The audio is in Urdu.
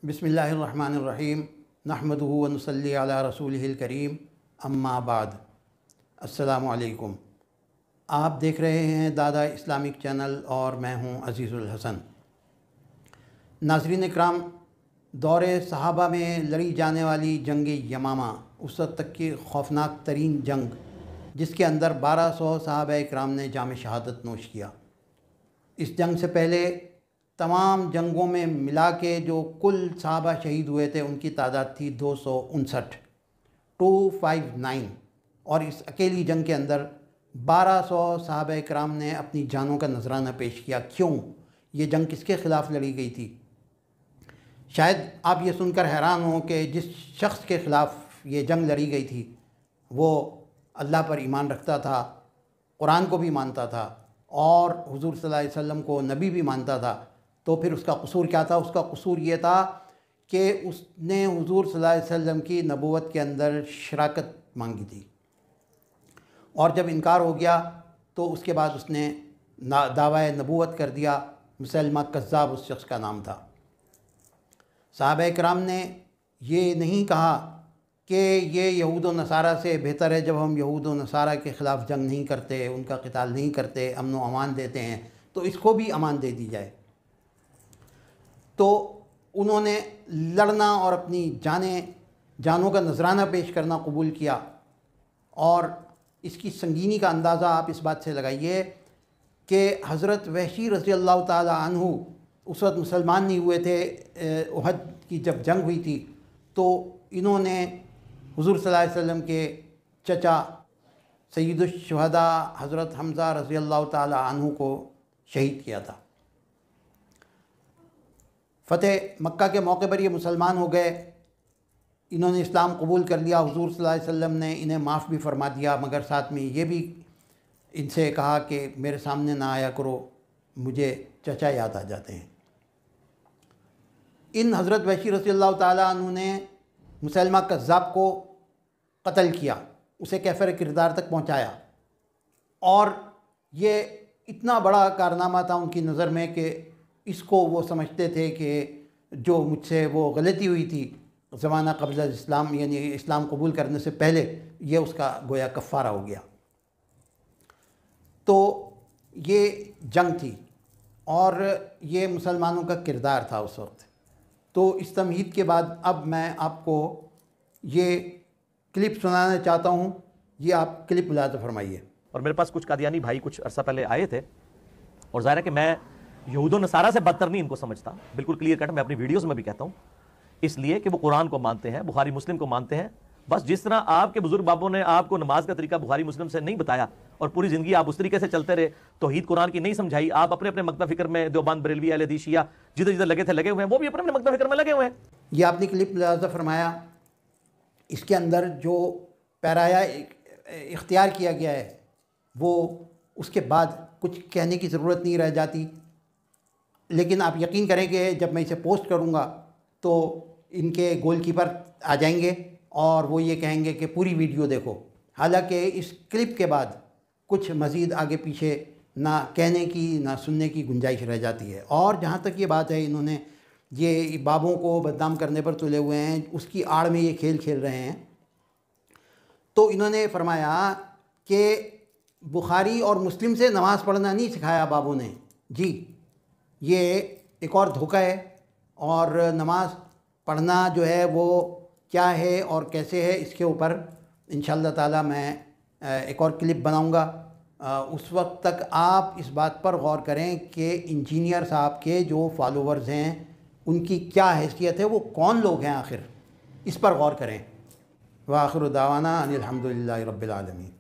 بسم اللہ الرحمن الرحیم نحمدہ و نصلی علی رسولہ الکریم اما بعد السلام علیکم۔ آپ دیکھ رہے ہیں دادا اسلامک چینل اور میں ہوں عزیز الحسن۔ ناظرین اکرام، دور صحابہ میں لڑی جانے والی جنگ یمامہ اس وقت تک کی خوفناک ترین جنگ، جس کے اندر 1200 صحابہ اکرام نے جام شہادت نوش کیا۔ اس جنگ سے پہلے تمام جنگوں میں ملا کے جو کل صحابہ شہید ہوئے تھے ان کی تعداد تھی 259 اور اس اکیلی جنگ کے اندر 1200 صحابہ اکرام نے اپنی جانوں کا نذرانہ پیش کیا۔ کیوں؟ یہ جنگ کس کے خلاف لڑی گئی تھی؟ شاید آپ یہ سن کر حیران ہوں کہ جس شخص کے خلاف یہ جنگ لڑی گئی تھی وہ اللہ پر ایمان رکھتا تھا، قرآن کو بھی مانتا تھا اور حضور صلی اللہ علیہ وسلم کو نبی بھی مانتا تھا، تو پھر اس کا قصور کیا تھا؟ اس کا قصور یہ تھا کہ اس نے حضور صلی اللہ علیہ وسلم کی نبوت کے اندر شراکت مانگی تھی، اور جب انکار ہو گیا تو اس کے بعد اس نے دعویٰ نبوت کر دیا۔ مسلمہ کذاب اس شخص کا نام تھا۔ صحابہ کرام نے یہ نہیں کہا کہ یہ یہود و نصارہ سے بہتر ہے جب ہم یہود و نصارہ کے خلاف جنگ نہیں کرتے، ان کا قتال نہیں کرتے، امن و امان دیتے ہیں، تو اس کو بھی امان دے دی جائے۔ تو انہوں نے لڑنا اور اپنی جانوں کا نذرانہ پیش کرنا قبول کیا، اور اس کی سنگینی کا اندازہ آپ اس بات سے لگائیے کہ حضرت وحشی رضی اللہ تعالی عنہ اس وقت مسلمان نہیں ہوئے تھے۔ احد کی جب جنگ ہوئی تھی تو انہوں نے حضور صلی اللہ علیہ وسلم کے چچا سید الشہداء حضرت حمزہ رضی اللہ تعالی عنہ کو شہید کیا تھا۔ فتح مکہ کے موقع پر یہ مسلمان ہو گئے، انہوں نے اسلام قبول کر لیا، حضور صلی اللہ علیہ وسلم نے انہیں معاف بھی فرما دیا، مگر ساتھ میں یہ بھی ان سے کہا کہ میرے سامنے نہ آیا کرو، مجھے چچا یاد آ جاتے ہیں۔ ان حضرت وحشی رضی اللہ تعالیٰ عنہ نے مسلمہ کذاب کو قتل کیا، اسے کیفر کردار تک پہنچایا، اور یہ اتنا بڑا کارنامہ تھا ان کی نظر میں کہ اس کو وہ سمجھتے تھے کہ جو مجھ سے وہ غلطی ہوئی تھی زمانہ قبل اسلام، یعنی اسلام قبول کرنے سے پہلے، یہ اس کا گویا کفارہ ہو گیا۔ تو یہ جنگ تھی اور یہ مسلمانوں کا کردار تھا اس وقت۔ تو اس تمہید کے بعد اب میں آپ کو یہ کلپ سنانا چاہتا ہوں، یہ آپ کلپ ملاحظہ فرمائیے۔ اور میرے پاس کچھ قادیانی بھائی کچھ عرصہ پہلے آئے تھے، اور ظاہر ہے کہ میں یہود و نصارہ سے بدتر نہیں ان کو سمجھتا، بالکل کلیئر کٹ میں اپنی ویڈیوز میں بھی کہتا ہوں، اس لیے کہ وہ قرآن کو مانتے ہیں، بخاری مسلم کو مانتے ہیں۔ بس جس طرح آپ کے بزرگ بابوں نے آپ کو نماز کا طریقہ بخاری مسلم سے نہیں بتایا اور پوری زندگی آپ اس طریقے سے چلتے رہے، توحید قرآن کی نہیں سمجھائی، آپ اپنے اپنے مکتب فکر میں دیوبند، بریلوی، اہل حدیث، شیعہ جدھر جدھر لگے تھے لگے ہوئے ہیں، وہ بھی اپنے اپنے مکتب فکر میں لگے ہوئے ہیں۔ یہ آپ نے کلپ ملاحظہ فرمایا، اس کے اندر جو پیرایا اختیار کیا گیا ہے وہ اس کے بعد کچھ کہنے کی ضرورت نہیں رہ جاتی، لیکن آپ یقین کریں کہ جب میں اسے پوسٹ کروں گا تو ان کے گول کیپر آ جائیں گے اور وہ یہ کہیں گے کہ پوری ویڈیو دیکھو، حالانکہ اس کلپ کے بعد کچھ مزید آگے پیچھے نہ کہنے کی نہ سننے کی گنجائش رہ جاتی ہے۔ اور جہاں تک یہ بات ہے، انہوں نے یہ بابوں کو بدنام کرنے پر تلے ہوئے ہیں، اس کی آڑ میں یہ کھیل کھیل رہے ہیں۔ تو انہوں نے فرمایا کہ بخاری اور مسلم سے نماز پڑھنا نہیں سکھایا بابوں نے۔ جی، یہ ایک اور دھوکہ ہے، اور نماز پڑھنا جو ہے وہ کیا ہے اور کیسے ہے، اس کے اوپر انشاءاللہ تعالی میں ایک اور کلپ بناؤں گا۔ اس وقت تک آپ اس بات پر غور کریں کہ انجینئر صاحب کے جو فالوورز ہیں ان کی کیا حیثیت ہے، وہ کون لوگ ہیں آخر، اس پر غور کریں۔ وآخر دعوانا ان الحمدللہ رب العالمین۔